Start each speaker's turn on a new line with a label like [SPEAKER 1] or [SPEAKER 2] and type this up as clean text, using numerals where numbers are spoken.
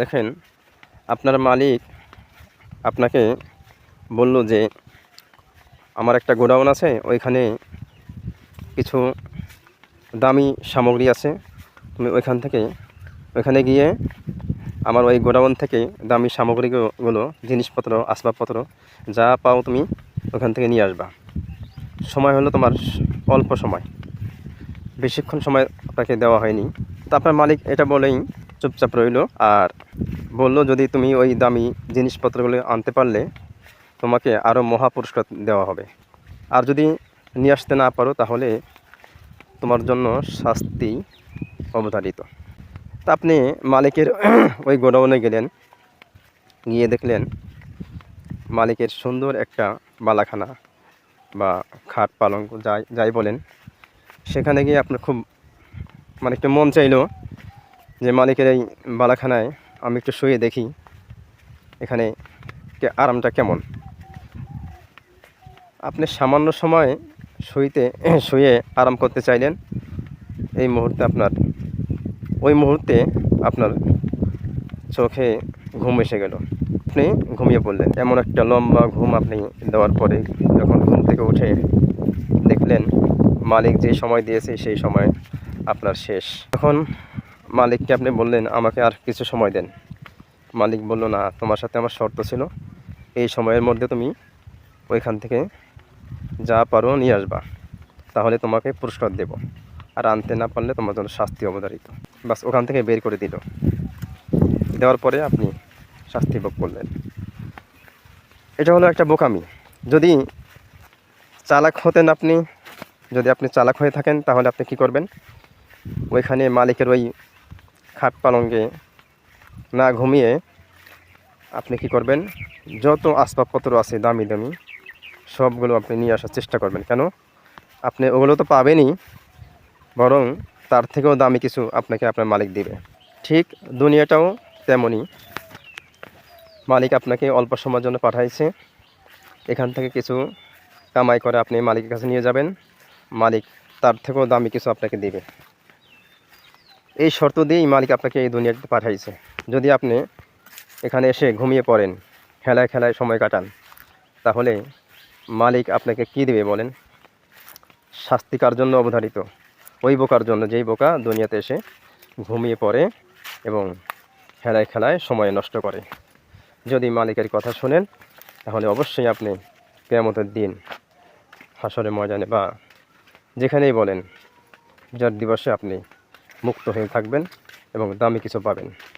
[SPEAKER 1] দেখেন, আপনার মালিক আপনাকে বলল যে আমার একটা গোডাউন আছে, ওইখানে কিছু দামি সামগ্রী আছে, তুমি ওইখানে গিয়ে আমার ওই গোডাউন থেকে দামি সামগ্রীগুলো, জিনিসপত্র, আসবাবপত্র যা পাও তুমি ওখান থেকে নিয়ে আসবা। সময় হলো তোমার অল্প সময়, বেশিক্ষণ সময় আপনাকে দেওয়া হয়নি। তো আপনার মালিক এটা বলেই চুপচাপ রইল, আর বলল যদি তুমি ওই দামি জিনিসপত্রগুলো আনতে পারলে তোমাকে আরও মহা পুরস্কার দেওয়া হবে, আর যদি নিয়ে আসতে না পারো তাহলে তোমার জন্য শাস্তি অবধারিত। তা আপনি মালিকের ওই গোডাউনে গেলেন, গিয়ে দেখলেন মালিকের সুন্দর একটা বালাখানা বা খাট পালঙ্ক যাই বলেন, সেখানে গিয়ে আপনার খুব একটু মন চাইলো যে মালিকের এই বালাখানায় আমি একটু শুয়ে দেখি এখানে আরামটা কেমন। আপনি সামান্য সময় শুয়ে আরাম করতে চাইলেন, ওই মুহূর্তে আপনার চোখে ঘুম এসে গেল, আপনি ঘুমিয়ে পড়লেন। এমন একটা লম্বা ঘুম আপনি দেওয়ার পরে যখন ঘুম থেকে উঠে দেখলেন মালিক যে সময় দিয়েছে সেই সময় আপনার শেষ। তখন মালিককে আপনি বললেন আমাকে আর কিছু সময় দেন। মালিক বলল না, তোমার সাথে আমার শর্ত ছিল, এই সময়ের মধ্যে তুমি ওইখান থেকে যা পারো নিয়ে আসবা, তাহলে তোমাকে পুরস্কার দেব, আর আনতে না পারলে তোমার জন্য শাস্তি অবধারিত। বাস, ওখান থেকে বের করে দিল। দেওয়ার পরে আপনি শাস্তি ভোগ করলেন। এটা হলো একটা বোকামি। যদি আপনি চালাক হয়ে থাকেন তাহলে আপনি কি করবেন? ওইখানে মালিকের ওই খাট পালঙ্কে না ঘুমিয়ে আপনি কি করবেন, যত আসবাবপত্র আছে দামি দামি সবগুলো আপনি নিয়ে আসার চেষ্টা করবেন। কেন? আপনি ওগুলো তো পাবেনই, বরং তার থেকেও দামি কিছু আপনাকে আপনার মালিক দিবে। ঠিক দুনিয়াটাও তেমনই। মালিক আপনাকে অল্প সময়ের জন্য পাঠাইছে, এখান থেকে কিছু কামাই করে আপনি মালিকের কাছে নিয়ে যাবেন, মালিক তার থেকেও দামি কিছু আপনাকে দিবে। এই শর্ত দিয়েই মালিক আপনাকে এই দুনিয়াতে পাঠাইছে। যদি আপনি এখানে এসে ঘুমিয়ে পড়েন, খেলায় সময় কাটান, তাহলে মালিক আপনাকে কি দেবে বলেন? শাস্তি কার জন্য অবধারিত? ওই বোকার জন্য, যেই বোকা দুনিয়াতে এসে ঘুমিয়ে পড়ে এবং খেলায় সময় নষ্ট করে। যদি মালিকের কথা শোনেন তাহলে অবশ্যই আপনি কিয়ামতের দিন হাসরের ময়দানে বা যেখানেই বলেন, বিচার দিবসে আপনি মুক্ত হয়ে থাকবেন এবং দামি কিছু পাবেন।